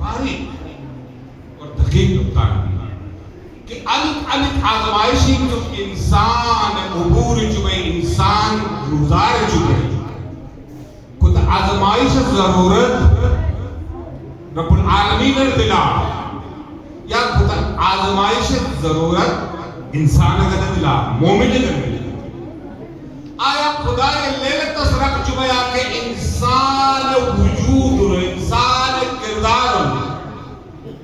باریک اور دقیق نقطہ کہ الگ آزمائشی جو انسان عبور چکے انسان گزار چکے خود آزمائش ضرورت رب العالمین دلا یا خود آزمائش ضرورت انسان کا دلا مومن کا دلا آیا خدا لیلت تسرق چکے کہ انسان وجود اور انسان کردار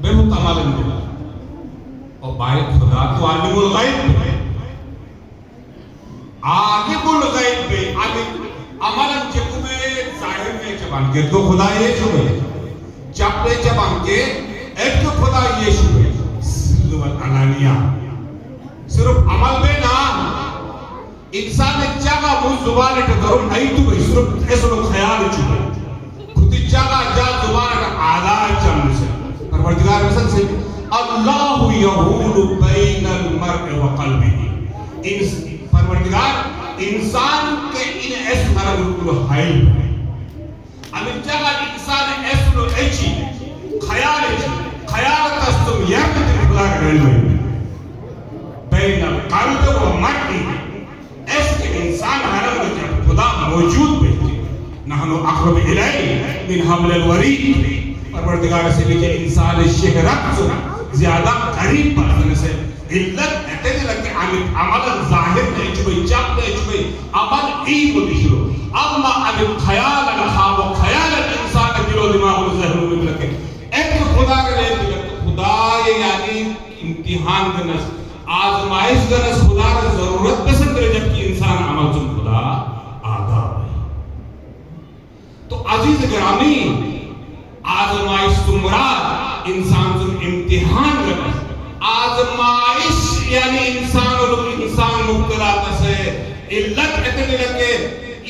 بے متعمل دلا اور بائی خدا تو عالم الغیب عالم الغیب بے عمل چکے ظاہر میں چبان کے تو خدا یہ چھوئے چپے چبان کے ایک تو خدا یہ چھوئے سر والعلانیہ صرف عمل بے نام انسان نے چاہا وہ زبان ٹکرم نہیں تو بھئی صرف ایسا لوگ خیال چھوئے خودی چاہا جا زبان کا آدھار چاہنے سے پروردگار مثل سے اللہ یحول بین المرء و قلبہ پروردگار انسان کے ان ایسو حرم حائل امین جگہ انسان ایسو ایچی خیال تستم یک خدا کا علم بین القلب و مرء ایس کے انسان حرم جب خدا موجود بیٹھے نحنو اقرب الیہ من حبل الورید پروردگار سے لکھے انسان شہرت زیادہ قریب پڑھنے سے علت اعتدی لگتے عمل ظاہر نہیں چھوئی چاپ نہیں چھوئی عمل ای کو دشرو اما اگر خیال خواب و خیال انسان کا دل و دماغ و ذہن میں لگے ایک خدا کا لئے دلت خدا یعنی امتحان کرنس آزمائش کرنس خدا کا ضرورت پسند کرے جبکہ انسان عمل سن خدا آگا ہے تو عزیز گرامی آزمائش سمراد انسان سن امتحان کرنس آزمائش یعنی انسان مبتلا تسے علت اتنے لگے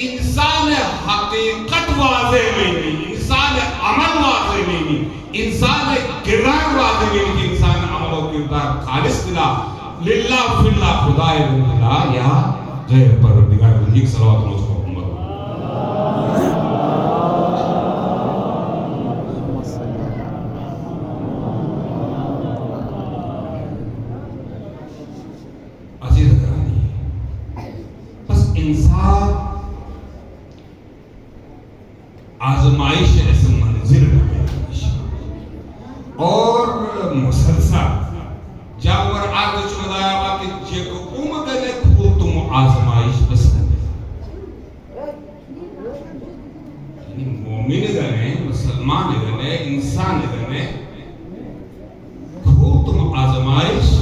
انسان حقیقت واضح نہیں انسان عمل واضح نہیں انسان کردار واضح نہیں کہ انسان عمل و کردار خالص دلا للہ فی اللہ خدا دلا یا غیر پروردگار ایک صلوات مجھ کو انسان آزمائش ایسے منظر اور مسلسل جب ور آگے چمدایا با کہ جے کو گلے کھو تم آزمائش پسند یعنی مومن گنے مسلمان گنے انسان گنے کھو تم آزمائش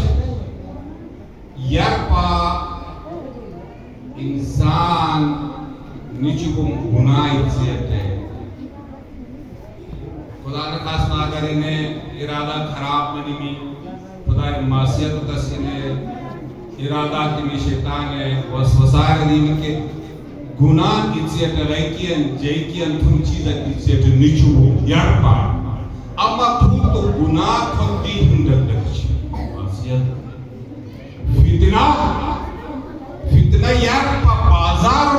یار پا انسان نیچی کو گناہ اجزیت ہے خدا نے خاص نہ کرے نے ارادہ خراب میں نہیں خدا نے معصیت کسی نے ارادہ کی میں شیطان ہے وسوسہ کری میں کہ گناہ اجزیت ریکین جیکین تم چیزیں اجزیت نیچو ہو یار پا اما پھول تو گناہ کھتی ہندر لکچی معصیت فتنہ یار پا بازار